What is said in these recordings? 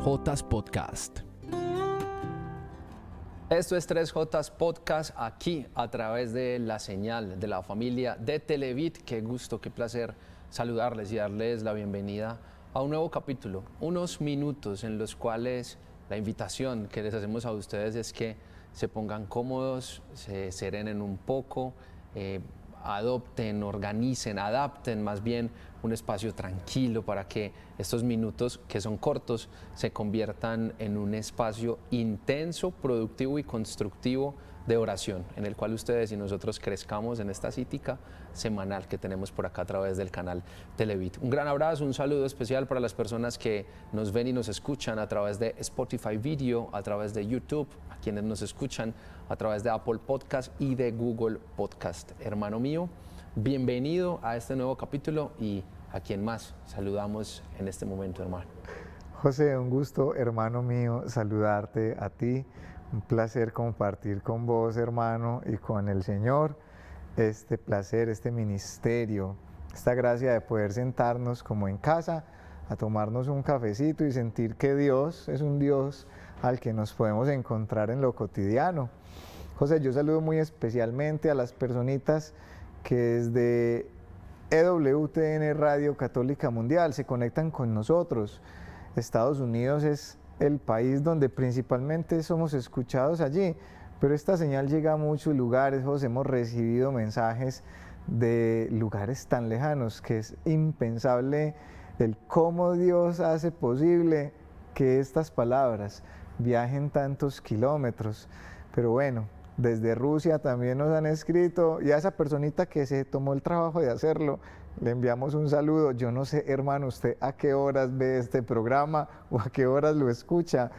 3J's Podcast. Esto es 3J's Podcast aquí a través de la señal de la familia de Televit. Qué gusto, qué placer saludarles y darles la bienvenida a un nuevo capítulo. Unos minutos en los cuales la invitación que les hacemos a ustedes es que se pongan cómodos, se serenen un poco, adopten, organicen, adapten más bien un espacio tranquilo para que estos minutos, que son cortos, se conviertan en un espacio intenso, productivo y constructivo de oración, en el cual ustedes y nosotros crezcamos en esta cítica semanal que tenemos por acá a través del canal Televit. Un gran abrazo, un saludo especial para las personas que nos ven y nos escuchan a través de Spotify Video, a través de YouTube, a quienes nos escuchan a través de Apple Podcast y de Google Podcast. Hermano mío, bienvenido a este nuevo capítulo y a quien más saludamos en este momento, hermano. José, un gusto, hermano mío, saludarte a ti. Un placer compartir con vos, hermano, y con el Señor este placer, este ministerio, esta gracia de poder sentarnos como en casa, a tomarnos un cafecito y sentir que Dios es un Dios al que nos podemos encontrar en lo cotidiano. José, yo saludo muy especialmente a las personitas que desde EWTN Radio Católica Mundial se conectan con nosotros. Estados Unidos es el país donde principalmente somos escuchados allí, pero esta señal llega a muchos lugares. José, hemos recibido mensajes de lugares tan lejanos que es impensable el cómo Dios hace posible que estas palabras viajen tantos kilómetros. Pero bueno, desde Rusia también nos han escrito, y a esa personita que se tomó el trabajo de hacerlo, le enviamos un saludo. Yo no sé, hermano, usted a qué horas ve este programa o a qué horas lo escucha,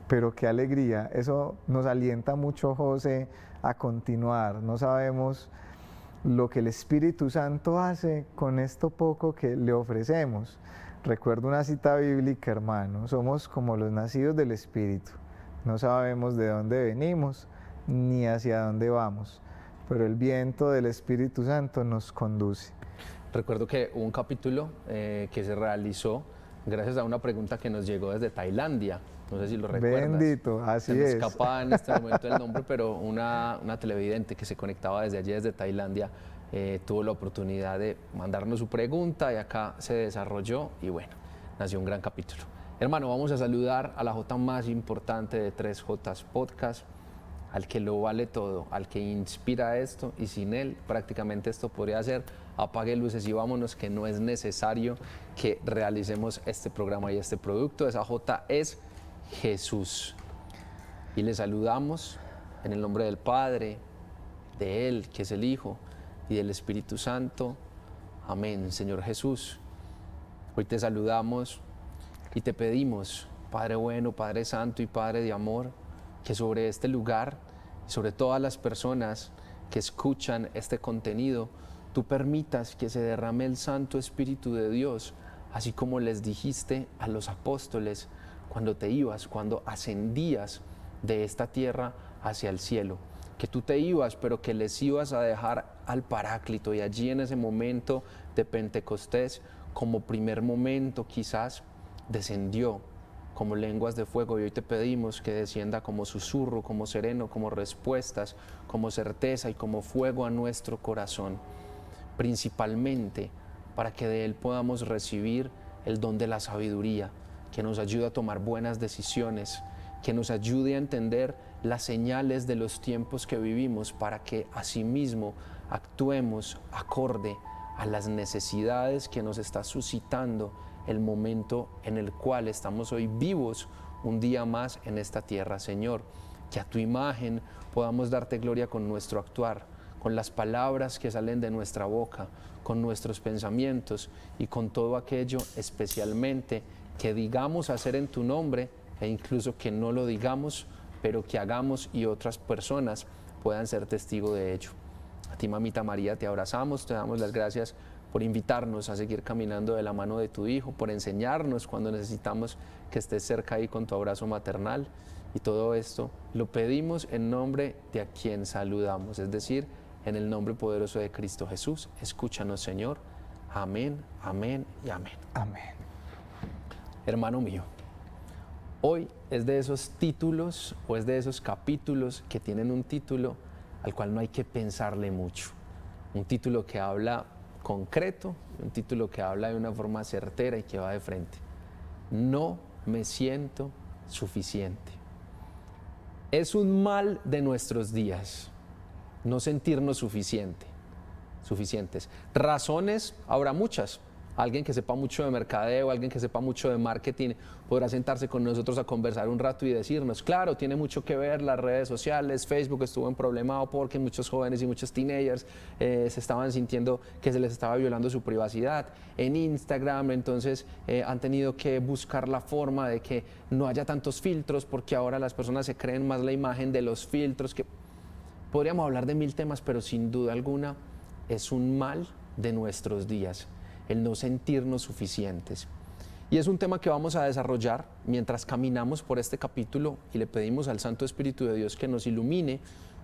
pero qué alegría. Eso nos alienta mucho, José, a continuar. No sabemos lo que el Espíritu Santo hace con esto poco que le ofrecemos. Recuerdo una cita bíblica, hermano: somos como los nacidos del Espíritu. No sabemos de dónde venimos ni hacia dónde vamos, pero el viento del Espíritu Santo nos conduce. Recuerdo que hubo un capítulo que se realizó gracias a una pregunta que nos llegó desde Tailandia. No sé si lo recuerdas. Bendito, así es. Se me escapa en este momento el nombre, pero una televidente que se conectaba desde allí, desde Tailandia, tuvo la oportunidad de mandarnos su pregunta y acá se desarrolló y bueno, nació un gran capítulo. Hermano, vamos a saludar a la J más importante de 3J's Podcast, al que lo vale todo, al que inspira esto, y sin él prácticamente esto podría ser apague luces y vámonos, que no es necesario que realicemos este programa y este producto. Esa J es Jesús. Y le saludamos en el nombre del Padre, de Él, que es el Hijo, y del Espíritu Santo. Amén. Señor Jesús, hoy te saludamos y te pedimos, Padre bueno, Padre santo y Padre de amor, que sobre este lugar, sobre todas las personas que escuchan este contenido, tú permitas que se derrame el Santo Espíritu de Dios, así como les dijiste a los apóstoles cuando te ibas, cuando ascendías de esta tierra hacia el cielo, que tú te ibas, pero que les ibas a dejar al Paráclito, y allí en ese momento de Pentecostés, como primer momento quizás, descendió como lenguas de fuego, y hoy te pedimos que descienda como susurro, como sereno, como respuestas, como certeza y como fuego a nuestro corazón, principalmente para que de Él podamos recibir el don de la sabiduría, que nos ayude a tomar buenas decisiones, que nos ayude a entender las señales de los tiempos que vivimos, para que asimismo actuemos acorde a las necesidades que nos está suscitando el momento en el cual estamos hoy vivos un día más en esta tierra. Señor, que a tu imagen podamos darte gloria con nuestro actuar, con las palabras que salen de nuestra boca, con nuestros pensamientos y con todo aquello especialmente que digamos hacer en tu nombre, e incluso que no lo digamos, pero que hagamos y otras personas puedan ser testigo de ello. A ti, mamita María, te abrazamos, te damos las gracias por invitarnos a seguir caminando de la mano de tu Hijo, por enseñarnos cuando necesitamos que estés cerca ahí con tu abrazo maternal, y todo esto lo pedimos en nombre de a quien saludamos, es decir, en el nombre poderoso de Cristo Jesús. Escúchanos, Señor. Amén, amén y amén. Amén. Hermano mío, Hoy es de esos títulos o es de esos capítulos que tienen un título al cual no hay que pensarle mucho. Un título que habla concreto, un título que habla de una forma certera y que va de frente. No me siento suficiente. Es un mal de nuestros días no sentirnos suficientes. Razones habrá muchas. Alguien que sepa mucho de mercadeo, alguien que sepa mucho de marketing, podrá sentarse con nosotros a conversar un rato y decirnos, claro, tiene mucho que ver las redes sociales, Facebook estuvo en problemado porque muchos jóvenes y muchos teenagers se estaban sintiendo que se les estaba violando su privacidad. En Instagram, entonces, han tenido que buscar la forma de que no haya tantos filtros porque ahora las personas se creen más la imagen de los filtros. Que podríamos hablar de mil temas, pero sin duda alguna es un mal de nuestros días, el no sentirnos suficientes. Y es un tema que vamos a desarrollar mientras caminamos por este capítulo y le pedimos al Santo Espíritu de Dios que nos ilumine,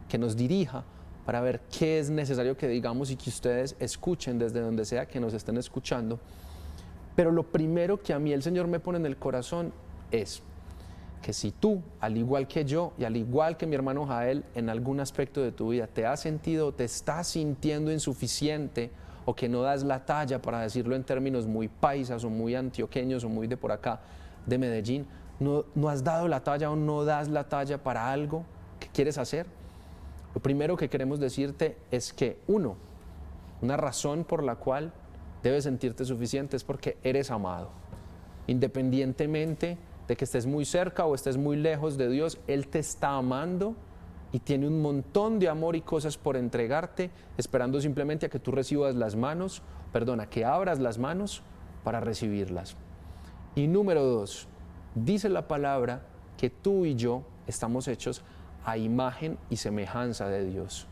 que nos dirija para ver qué es necesario que digamos y que ustedes escuchen desde donde sea que nos estén escuchando. Pero lo primero que a mí el Señor me pone en el corazón es que si tú, al igual que yo y al igual que mi hermano Jael, en algún aspecto de tu vida te has sentido, te estás sintiendo insuficiente o que no das la talla, para decirlo en términos muy paisas o muy antioqueños o muy de por acá, de Medellín, no has dado la talla o no das la talla para algo que quieres hacer, lo primero que queremos decirte es que una razón por la cual debes sentirte suficiente es porque eres amado. Independientemente de que estés muy cerca o estés muy lejos de Dios, Él te está amando y tiene un montón de amor y cosas por entregarte, esperando simplemente a que tú recibas que abras las manos para recibirlas. Y número 2, dice la palabra que tú y yo estamos hechos a imagen y semejanza de Dios.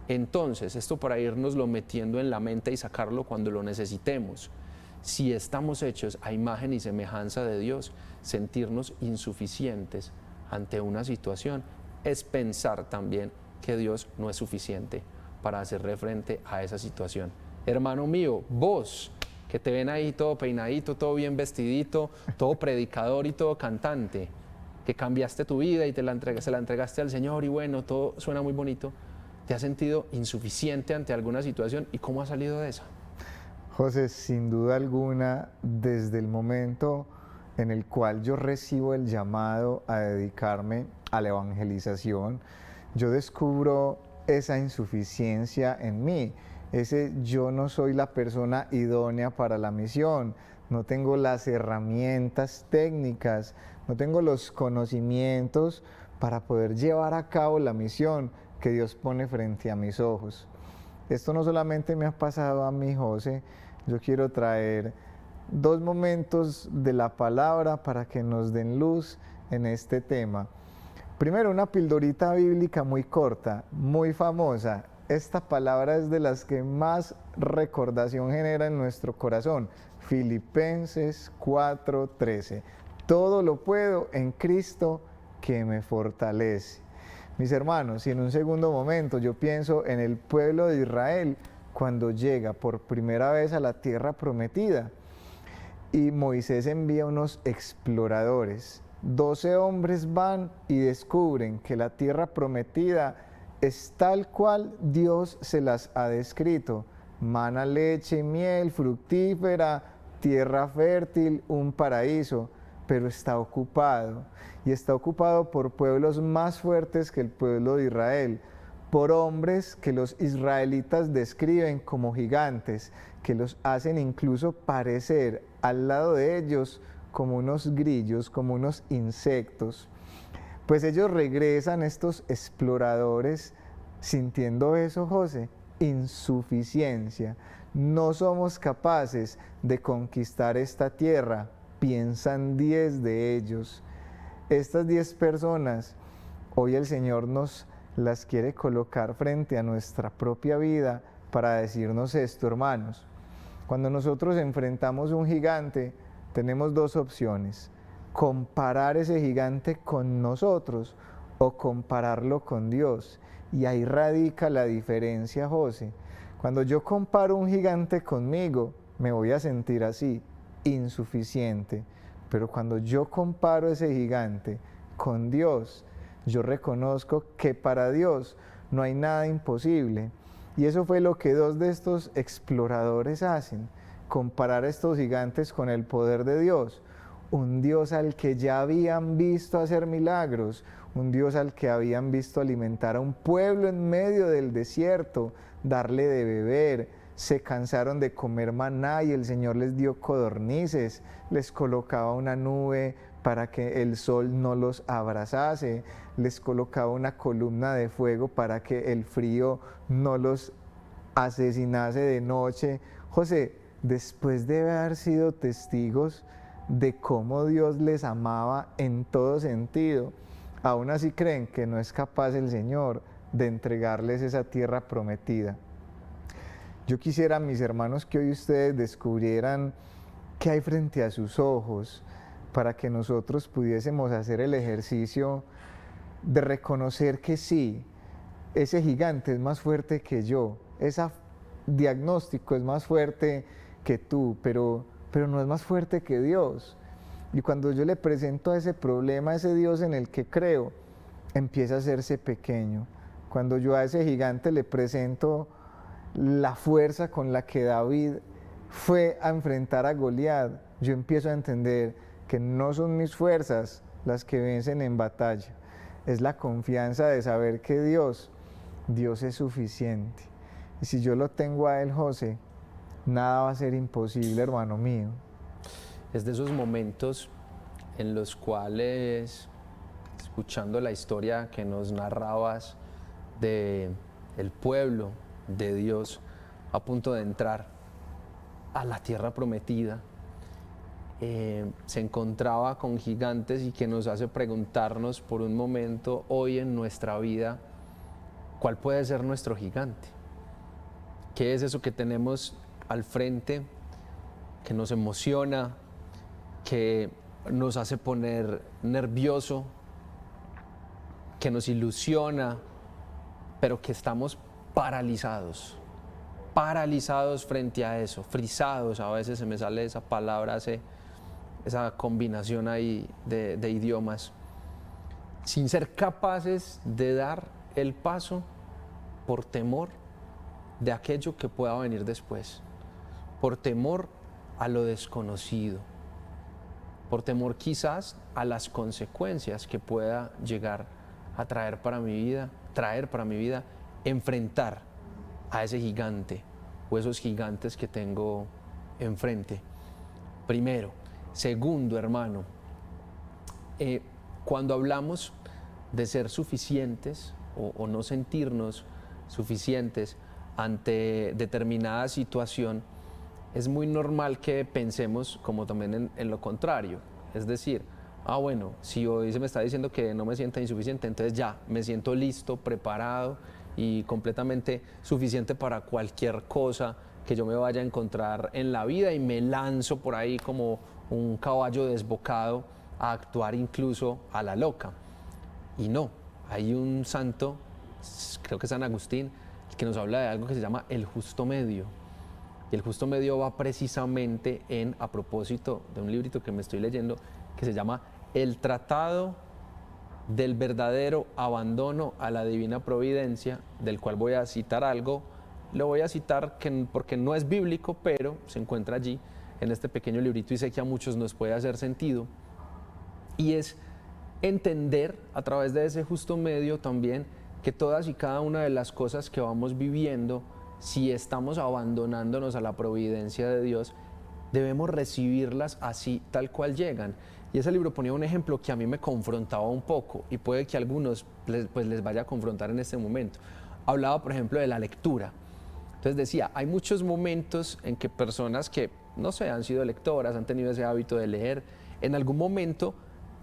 Entonces, esto para irnoslo metiendo en la mente y sacarlo cuando lo necesitemos. Si estamos hechos a imagen y semejanza de Dios, sentirnos insuficientes ante una situación es pensar también que Dios no es suficiente para hacerle frente a esa situación. Hermano mío, vos que te ven ahí todo peinadito, todo bien vestidito, todo predicador y todo cantante, que cambiaste tu vida y se la entregaste al Señor y bueno, todo suena muy bonito, ¿te has sentido insuficiente ante alguna situación y cómo has salido de esa? José, sin duda alguna, desde el momento en el cual yo recibo el llamado a dedicarme a la evangelización, yo descubro esa insuficiencia en mí, ese yo no soy la persona idónea para la misión, no tengo las herramientas técnicas, no tengo los conocimientos para poder llevar a cabo la misión que Dios pone frente a mis ojos. Esto no solamente me ha pasado a mí, José, yo quiero traer 2 momentos de la palabra para que nos den luz en este tema. Primero, una pildorita bíblica muy corta, muy famosa. Esta palabra es de las que más recordación genera en nuestro corazón. Filipenses 4:13. Todo lo puedo en Cristo que me fortalece. Mis hermanos, y en un segundo momento yo pienso en el pueblo de Israel cuando llega por primera vez a la tierra prometida y Moisés envía unos exploradores. 12 hombres van y descubren que la tierra prometida es tal cual Dios se las ha descrito: mana, leche y miel, fructífera, tierra fértil, un paraíso, pero está ocupado, y está ocupado por pueblos más fuertes que el pueblo de Israel, por hombres que los israelitas describen como gigantes, que los hacen incluso parecer al lado de ellos como unos grillos, como unos insectos. Pues ellos regresan, estos exploradores, sintiendo eso, José, insuficiencia. No somos capaces de conquistar esta tierra, piensan 10 de ellos. Estas 10 personas, hoy el Señor nos las quiere colocar frente a nuestra propia vida para decirnos esto, hermanos. Cuando nosotros enfrentamos un gigante, tenemos 2 opciones: comparar ese gigante con nosotros o compararlo con Dios. Y ahí radica la diferencia, José. Cuando yo comparo un gigante conmigo, me voy a sentir así, insuficiente. Pero cuando yo comparo ese gigante con Dios, yo reconozco que para Dios no hay nada imposible. Y eso fue lo que dos de estos exploradores hacen, comparar a estos gigantes con el poder de Dios. Un Dios al que ya habían visto hacer milagros, un Dios al que habían visto alimentar a un pueblo en medio del desierto, darle de beber. Se cansaron de comer maná y el Señor les dio codornices, les colocaba una nube para que el sol no los abrazase, les colocaba una columna de fuego para que el frío no los asesinase de noche. José, después de haber sido testigos de cómo Dios les amaba en todo sentido, aún así creen que no es capaz el Señor de entregarles esa tierra prometida. Yo quisiera, mis hermanos, que hoy ustedes descubrieran qué hay frente a sus ojos para que nosotros pudiésemos hacer el ejercicio de reconocer que sí, ese gigante es más fuerte que yo, ese diagnóstico es más fuerte que tú, pero no es más fuerte que Dios. Y cuando yo le presento a ese problema, a ese Dios en el que creo, empieza a hacerse pequeño. Cuando yo a ese gigante le presento la fuerza con la que David fue a enfrentar a Goliat, yo empiezo a entender que no son mis fuerzas las que vencen en batalla, es la confianza de saber que Dios es suficiente. Y si yo lo tengo a Él, José, nada va a ser imposible, hermano mío. Es de esos momentos en los cuales, escuchando la historia que nos narrabas de el pueblo de Dios a punto de entrar a la tierra prometida, se encontraba con gigantes y que nos hace preguntarnos por un momento hoy en nuestra vida, ¿cuál puede ser nuestro gigante? ¿Qué es eso que tenemos al frente, que nos emociona, que nos hace poner nervioso, que nos ilusiona, pero que estamos paralizados frente a eso, frisados? A veces se me sale esa palabra, esa combinación ahí de idiomas, sin ser capaces de dar el paso por temor de aquello que pueda venir después, por temor a lo desconocido, por temor quizás a las consecuencias que pueda llegar a traer para mi vida, enfrentar a ese gigante o esos gigantes que tengo enfrente. Primero. Segundo, hermano, cuando hablamos de ser suficientes o no sentirnos suficientes ante determinada situación, es muy normal que pensemos como también en lo contrario. Es decir, bueno, si hoy se me está diciendo que no me sienta insuficiente, entonces ya me siento listo, preparado y completamente suficiente para cualquier cosa que yo me vaya a encontrar en la vida, y me lanzo por ahí como un caballo desbocado a actuar incluso a la loca. Y no, hay un santo, creo que es San Agustín, que nos habla de algo que se llama el justo medio. Y el justo medio va precisamente a propósito de un librito que me estoy leyendo que se llama El Tratado del verdadero abandono a la divina providencia, del cual voy a citar algo. Lo voy a citar porque no es bíblico, pero se encuentra allí en este pequeño librito y sé que a muchos nos puede hacer sentido. Y es entender a través de ese justo medio también que todas y cada una de las cosas que vamos viviendo, si estamos abandonándonos a la providencia de Dios, debemos recibirlas así, tal cual llegan. Y ese libro ponía un ejemplo que a mí me confrontaba un poco y puede que a algunos les vaya a confrontar en este momento. Hablaba, por ejemplo, de la lectura. Entonces decía, hay muchos momentos en que personas que, no sé, han sido lectoras, han tenido ese hábito de leer, en algún momento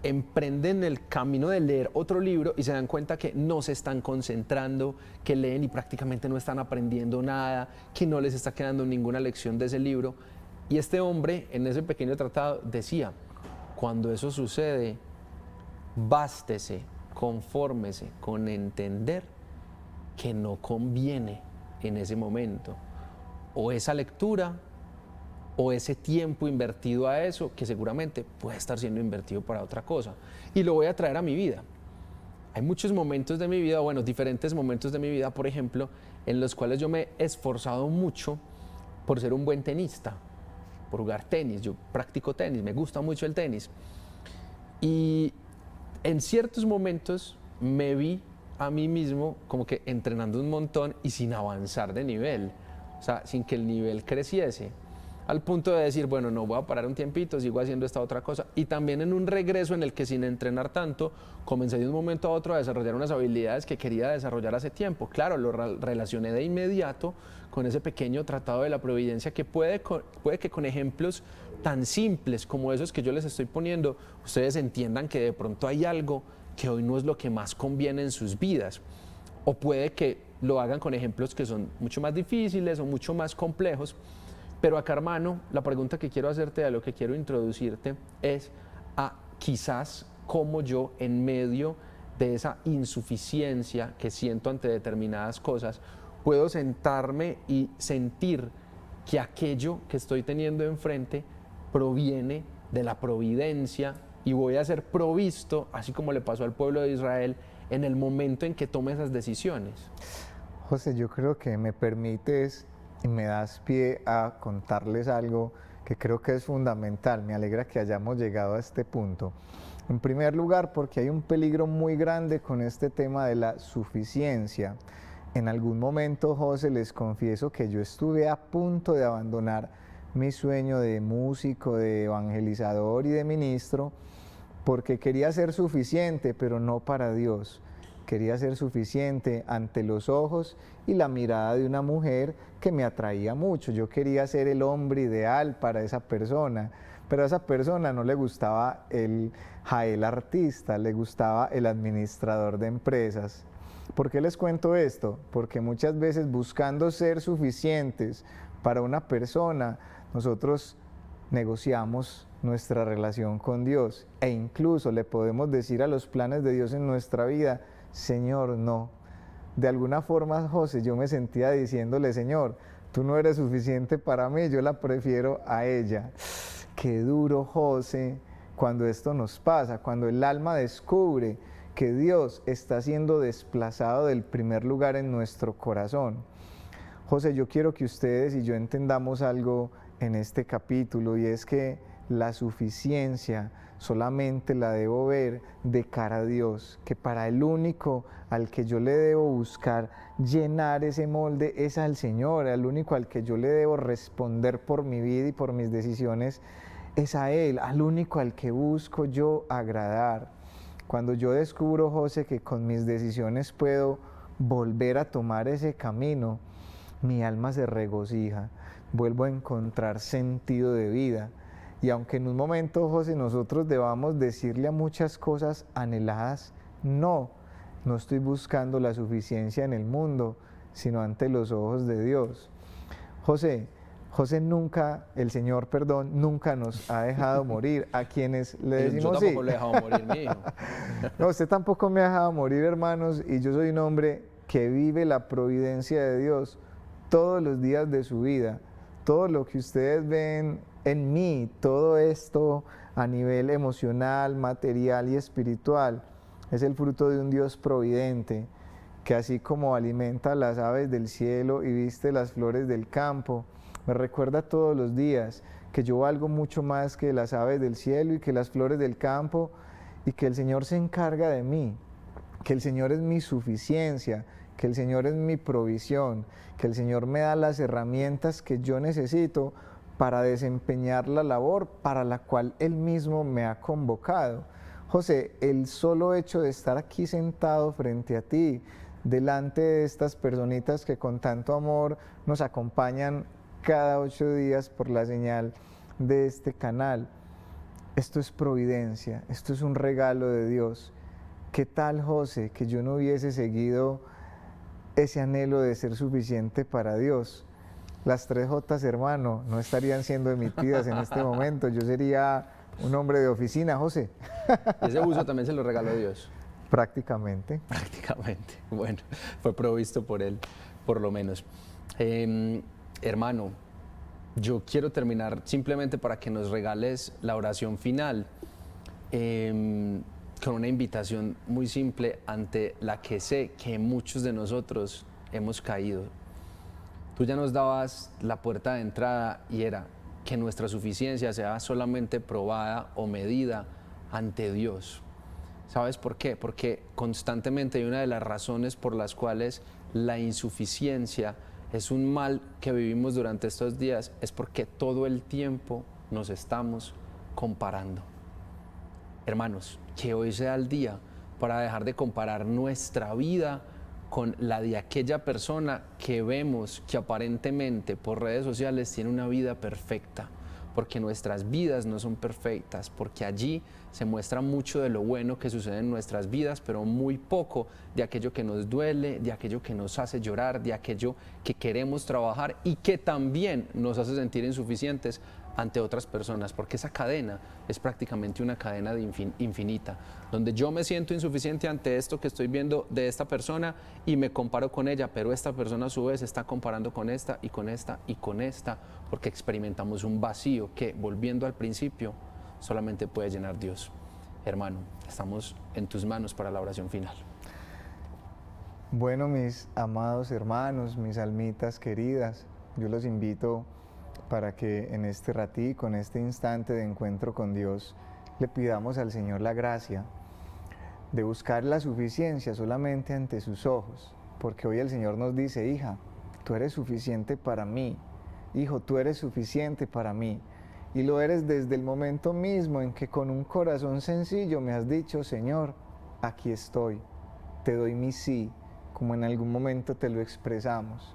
emprenden el camino de leer otro libro y se dan cuenta que no se están concentrando, que leen y prácticamente no están aprendiendo nada, que no les está quedando ninguna lección de ese libro. Y este hombre, en ese pequeño tratado, decía, cuando eso sucede, bástese, confórmese con entender que no conviene en ese momento o esa lectura o ese tiempo invertido a eso que seguramente puede estar siendo invertido para otra cosa. Y lo voy a traer a mi vida. Hay muchos momentos de mi vida, bueno, diferentes momentos de mi vida, por ejemplo, en los cuales yo me he esforzado mucho por ser un buen tenista, por jugar tenis. Yo practico tenis, me gusta mucho el tenis. Y en ciertos momentos me vi a mí mismo como que entrenando un montón y sin avanzar de nivel, o sea, sin que el nivel creciese, al punto de decir, bueno, no voy a parar un tiempito, sigo haciendo esta otra cosa. Y también en un regreso en el que sin entrenar tanto, comencé de un momento a otro a desarrollar unas habilidades que quería desarrollar hace tiempo. Claro, lo relacioné de inmediato con ese pequeño tratado de la providencia que puede que con ejemplos tan simples como esos que yo les estoy poniendo, ustedes entiendan que de pronto hay algo que hoy no es lo que más conviene en sus vidas. O puede que lo hagan con ejemplos que son mucho más difíciles o mucho más complejos. Pero acá, hermano, la pregunta que quiero hacerte, a lo que quiero introducirte, es a quizás cómo yo, en medio de esa insuficiencia que siento ante determinadas cosas, puedo sentarme y sentir que aquello que estoy teniendo enfrente proviene de la providencia y voy a ser provisto, así como le pasó al pueblo de Israel, en el momento en que tome esas decisiones. José, yo creo que me permites y me das pie a contarles algo que creo que es fundamental. Me alegra que hayamos llegado a este punto. En primer lugar, porque hay un peligro muy grande con este tema de la suficiencia. En algún momento, José, les confieso que yo estuve a punto de abandonar mi sueño de músico, de evangelizador y de ministro, porque quería ser suficiente, pero no para Dios. Quería ser suficiente ante los ojos y la mirada de una mujer que me atraía mucho. Yo quería ser el hombre ideal para esa persona, pero a esa persona no le gustaba el Jael artista, le gustaba el administrador de empresas. ¿Por qué les cuento esto? Porque muchas veces buscando ser suficientes para una persona, nosotros negociamos nuestra relación con Dios e incluso le podemos decir a los planes de Dios en nuestra vida, Señor, no. De alguna forma, José, yo me sentía diciéndole, Señor, tú no eres suficiente para mí, yo la prefiero a ella. Qué duro, José, cuando esto nos pasa, cuando el alma descubre que Dios está siendo desplazado del primer lugar en nuestro corazón. José, yo quiero que ustedes y yo entendamos algo en este capítulo, y es que la suficiencia solamente la debo ver de cara a Dios, que para el único al que yo le debo buscar llenar ese molde es al Señor, al único al que yo le debo responder por mi vida y por mis decisiones es a Él, al único al que busco yo agradar. Cuando yo descubro, José, que con mis decisiones puedo volver a tomar ese camino, mi alma se regocija, vuelvo a encontrar sentido de vida. Y aunque en un momento, José, nosotros debamos decirle a muchas cosas anheladas, no estoy buscando la suficiencia en el mundo, sino ante los ojos de Dios. José nunca, el Señor, perdón, nunca nos ha dejado morir. A quienes le decimos yo tampoco le he dejado morir, mi hijo. No, usted tampoco me ha dejado morir, hermanos, y yo soy un hombre que vive la providencia de Dios todos los días de su vida. Todo lo que ustedes ven en mí, todo esto a nivel emocional, material y espiritual, es el fruto de un Dios providente, que así como alimenta las aves del cielo y viste las flores del campo, me recuerda todos los días que yo valgo mucho más que las aves del cielo y que las flores del campo, y que el Señor se encarga de mí, que el Señor es mi suficiencia, que el Señor es mi provisión, que el Señor me da las herramientas que yo necesito para desempeñar la labor para la cual Él mismo me ha convocado. José, el solo hecho de estar aquí sentado frente a ti, delante de estas personitas que con tanto amor nos acompañan cada 8 días por la señal de este canal, esto es providencia, esto es un regalo de Dios. ¿Qué tal, José, que yo no hubiese seguido ese anhelo de ser suficiente para Dios? Las 3 Jotas, hermano, no estarían siendo emitidas en este momento. Yo sería un hombre de oficina, José. Ese uso también se lo regaló Dios. Prácticamente. Prácticamente. Bueno, fue provisto por Él, por lo menos. Hermano, Yo quiero terminar simplemente para que nos regales la oración final, con una invitación muy simple ante la que sé que muchos de nosotros hemos caído. Tú ya nos dabas la puerta de entrada y era que nuestra suficiencia sea solamente probada o medida ante Dios. ¿Sabes por qué? Porque constantemente hay una de las razones por las cuales la insuficiencia es un mal que vivimos durante estos días, es porque todo el tiempo nos estamos comparando. Hermanos, que hoy sea el día para dejar de comparar nuestra vida con la de aquella persona que vemos que aparentemente por redes sociales tiene una vida perfecta, porque nuestras vidas no son perfectas, porque allí se muestra mucho de lo bueno que sucede en nuestras vidas, pero muy poco de aquello que nos duele, de aquello que nos hace llorar, de aquello que queremos trabajar y que también nos hace sentir insuficientes ante otras personas, porque esa cadena es prácticamente una cadena de infinita, donde yo me siento insuficiente ante esto que estoy viendo de esta persona y me comparo con ella, pero esta persona a su vez está comparando con esta y con esta y con esta, porque experimentamos un vacío que, volviendo al principio, solamente puede llenar Dios. Hermano, estamos en tus manos para la oración final. Bueno, mis amados hermanos, mis almitas queridas, yo los invito para que en este ratico, en este instante de encuentro con Dios, le pidamos al Señor la gracia de buscar la suficiencia solamente ante sus ojos, porque hoy el Señor nos dice: hija, tú eres suficiente para mí, hijo, tú eres suficiente para mí, y lo eres desde el momento mismo en que con un corazón sencillo me has dicho: Señor, aquí estoy, te doy mi sí, como en algún momento te lo expresamos.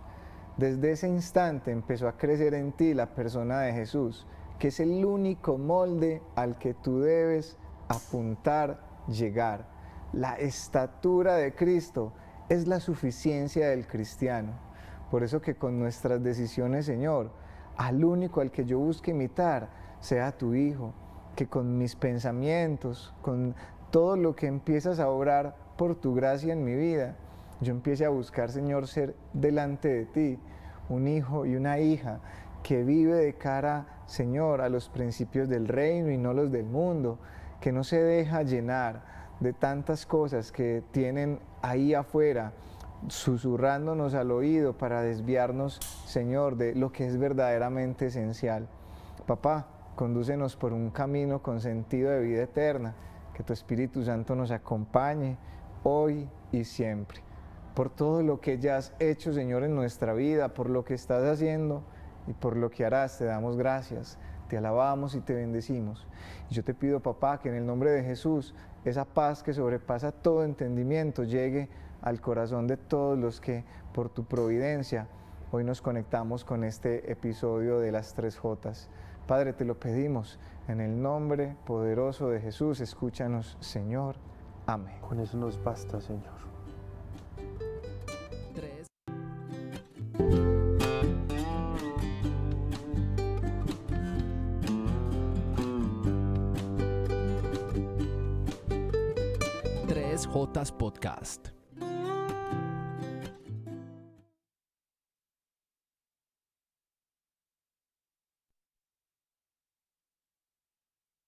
Desde ese instante empezó a crecer en ti la persona de Jesús, que es el único molde al que tú debes apuntar, llegar. La estatura de Cristo es la suficiencia del cristiano. Por eso que con nuestras decisiones, Señor, al único al que yo busque imitar sea tu Hijo, que con mis pensamientos, con todo lo que empiezas a obrar por tu gracia en mi vida, yo empiece a buscar, Señor, ser delante de ti un hijo y una hija que vive de cara, Señor, a los principios del reino y no los del mundo, que no se deja llenar de tantas cosas que tienen ahí afuera, susurrándonos al oído para desviarnos, Señor, de lo que es verdaderamente esencial. Papá, condúcenos por un camino con sentido de vida eterna, que tu Espíritu Santo nos acompañe hoy y siempre. Por todo lo que ya has hecho, Señor, en nuestra vida, por lo que estás haciendo y por lo que harás, te damos gracias, te alabamos y te bendecimos. Y yo te pido, papá, que en el nombre de Jesús, esa paz que sobrepasa todo entendimiento llegue al corazón de todos los que, por tu providencia, hoy nos conectamos con este episodio de las 3J. Padre, te lo pedimos, en el nombre poderoso de Jesús, escúchanos, Señor. Amén. Con eso nos basta, Señor. 3J Podcast.